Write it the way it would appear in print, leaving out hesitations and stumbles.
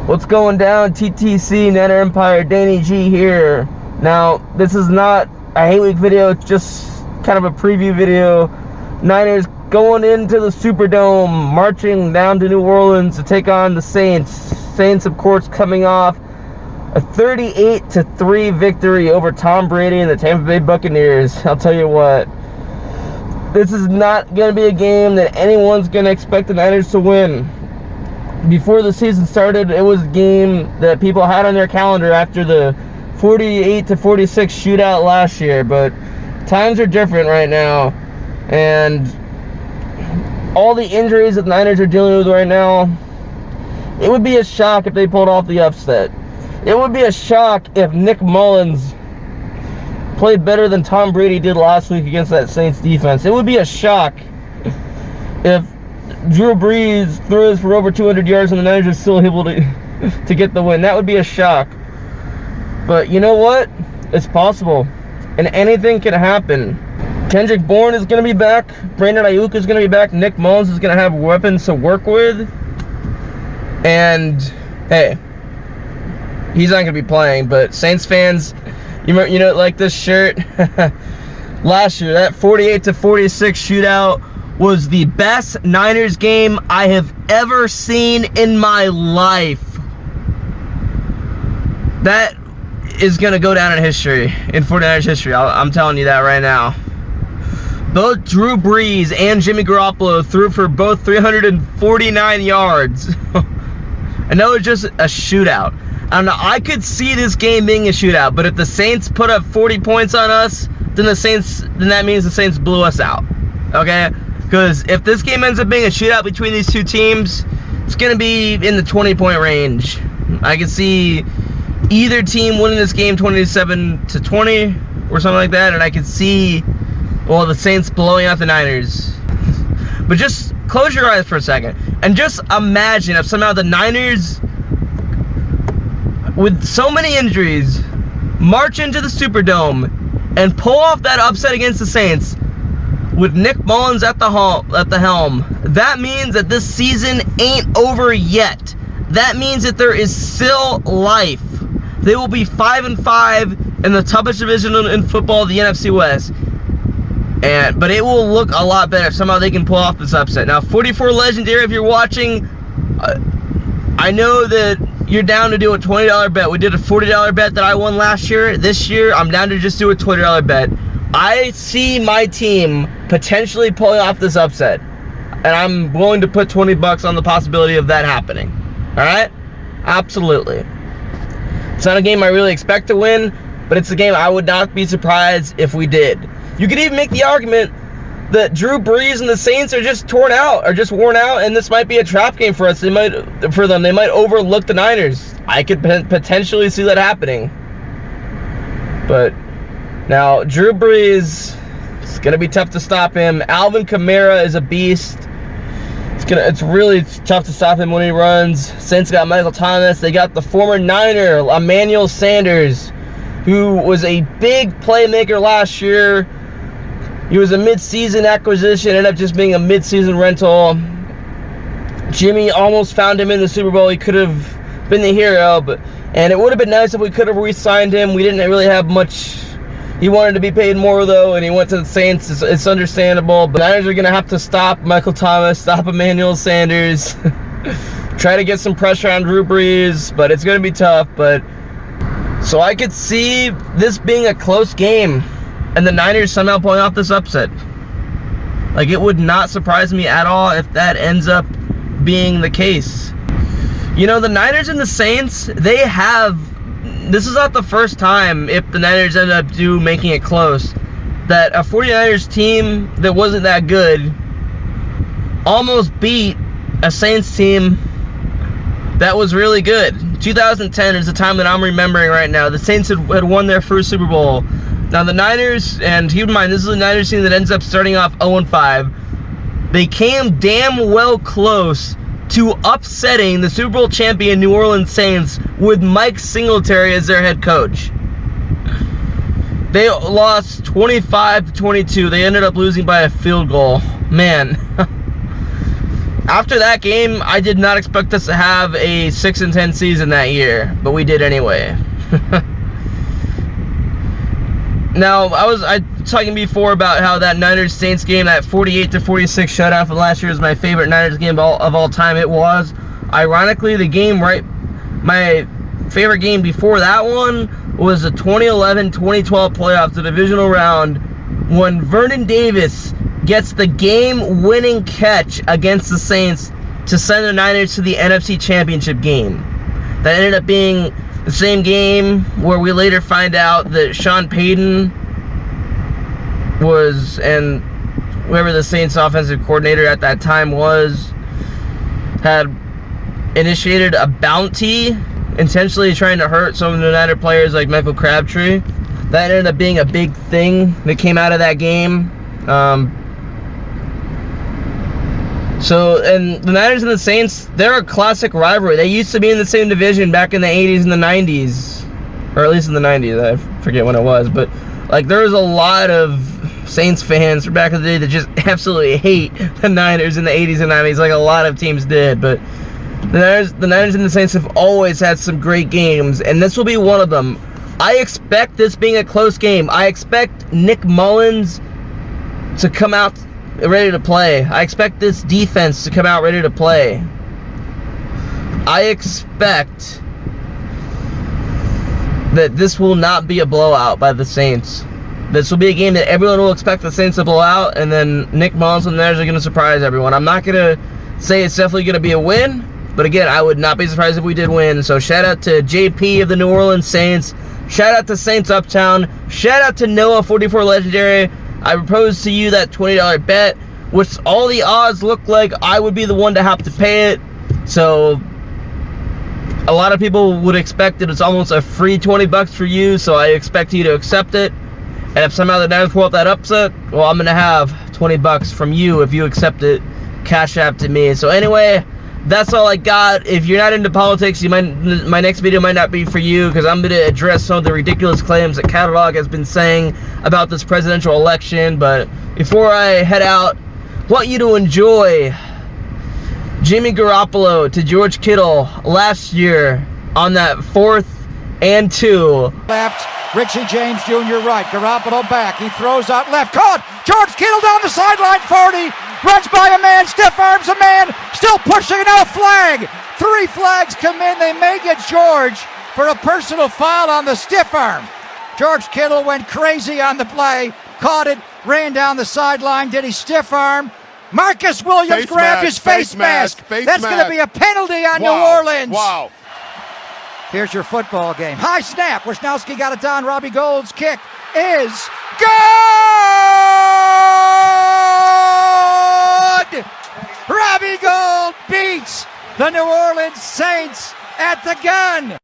What's going down? TTC, Niner Empire, Danny G here. Now, this is not a hate week video, it's just kind of a preview video. Niners going into the Superdome, marching down to New Orleans to take on the Saints. Saints, of course, coming off a 38-3 victory over Tom Brady and the Tampa Bay Buccaneers. I'll tell you what, this is not going to be a game that anyone's going to expect the Niners to win. Before the season started, it was a game that people had on their calendar after the 48-46 shootout last year, but times are different right now, and all the injuries that the Niners are dealing with right now, it would be a shock if they pulled off the upset. It would be a shock if Nick Mullins played better than Tom Brady did last week against that Saints defense. It would be a shock if Drew Brees throws for over 200 yards and the Niners are still able to get the win. That would be a shock. But you know what? It's possible. And anything can happen. Kendrick Bourne is going to be back. Brandon Ayuk is going to be back. Nick Mullins is going to have weapons to work with. And, hey, he's not going to be playing. But Saints fans, you know, like this shirt? Last year, that 48-46 shootout was the best Niners game I have ever seen in my life. That is going to go down in history, in 49ers history. I'm telling you that right now. Both Drew Brees and Jimmy Garoppolo threw for both 349 yards. And that was just a shootout. I don't know, I could see this game being a shootout, but if the Saints put up 40 points on us, then that means the Saints blew us out. Okay? Because if this game ends up being a shootout between these two teams, it's going to be in the 20-point range. I can see either team winning this game 27-20 or something like that, and I can see, well, the Saints blowing out the Niners. But just close your eyes for a second and just imagine if somehow the Niners, with so many injuries, march into the Superdome and pull off that upset against the Saints with Nick Mullins at the helm. That means that this season ain't over yet. That means that there is still life. They will be 5-5 in the toughest division in football, the NFC West. But it will look a lot better if somehow they can pull off this upset. Now, 44 Legendary, if you're watching, I know that you're down to do a $20 bet. We did a $40 bet that I won last year. This year, I'm down to just do a $20 bet. I see my team potentially pulling off this upset, and I'm willing to put $20 on the possibility of that happening. Alright? Absolutely. It's not a game I really expect to win, but it's a game I would not be surprised if we did. You could even make the argument that Drew Brees and the Saints are just worn out, and this might be a trap game for us. They might overlook the Niners. I could potentially see that happening. But now, Drew Brees, it's going to be tough to stop him. Alvin Kamara is a beast. It's really tough to stop him when he runs. Saints got Michael Thomas. They got the former Niner, Emmanuel Sanders, who was a big playmaker last year. He was a mid-season acquisition, ended up just being a mid-season rental. Jimmy almost found him in the Super Bowl. He could have been the hero, and it would have been nice if we could have re-signed him. We didn't really have much. He wanted to be paid more, though, and he went to the Saints. It's understandable, but the Niners are going to have to stop Michael Thomas, stop Emmanuel Sanders, try to get some pressure on Drew Brees, but it's going to be tough. But so I could see this being a close game, and the Niners somehow pulling off this upset. Like, it would not surprise me at all if that ends up being the case. You know, the Niners and the Saints, this is not the first time, if the Niners end up making it close, that a 49ers team that wasn't that good almost beat a Saints team that was really good. 2010 is the time that I'm remembering right now. The Saints had won their first Super Bowl. Now the Niners, and keep in mind, this is a Niners team that ends up starting off 0-5. They came damn well close to upsetting the Super Bowl champion New Orleans Saints with Mike Singletary as their head coach. They lost 25-22. They ended up losing by a field goal. Man, After that game, I did not expect us to have a 6-10 season that year, but we did anyway. Now, I was talking before about how that Niners-Saints game, that 48-46 shutout from last year, is my favorite Niners game of all time. It was. Ironically, my favorite game before that one was the 2011-2012 playoffs, the divisional round, when Vernon Davis gets the game-winning catch against the Saints to send the Niners to the NFC Championship game. That ended up being the same game where we later find out that Sean Payton was, and whoever the Saints offensive coordinator at that time was, had initiated a bounty intentionally trying to hurt some of the Niner players like Michael Crabtree. That ended up being a big thing that came out of that game. And the Niners and the Saints, they're a classic rivalry. They used to be in the same division back in the 80s and the 90s. Or at least in the 90s, I forget when it was. But, like, there was a lot of Saints fans from back in the day that just absolutely hate the Niners in the 80s and 90s, like a lot of teams did. But the Niners and the Saints have always had some great games, and this will be one of them. I expect this being a close game. I expect Nick Mullins to come out ready to play. I expect this defense to come out ready to play. I expect that this will not be a blowout by the Saints. This will be a game that everyone will expect the Saints to blow out, and then Nick Mullins and the Niners are going to surprise everyone. I'm not going to say it's definitely going to be a win, but again, I would not be surprised if we did win. So shout out to JP of the New Orleans Saints. Shout out to Saints Uptown. Shout out to Noah44 Legendary. I proposed to you that $20 bet, which all the odds look like I would be the one to have to pay it. So a lot of people would expect that it's almost a free $20 for you, so I expect you to accept it. And if somehow the Niners pull up that upset, well, I'm going to have $20 from you if you accept it. Cash app to me. So anyway, that's all I got. If you're not into politics, my next video might not be for you, because I'm going to address some of the ridiculous claims that Catalog has been saying about this presidential election. But before I head out, I want you to enjoy Jimmy Garoppolo to George Kittle last year on that 4th and 2. Left, Richie James Jr. right, Garoppolo back, he throws out left, caught, George Kittle down the sideline, 40, runs by a man, stiff arms a man, still pushing it out, flag. 3 flags come in, they may get George for a personal foul on the stiff arm. George Kittle went crazy on the play, caught it, ran down the sideline, did he stiff arm? Marcus Williams grabbed his face mask. That's going to be a penalty on New Orleans. Wow. Here's your football game. High snap. Wisnowski got it down. Robbie Gould's kick is good! Robbie Gould beats the New Orleans Saints at the gun.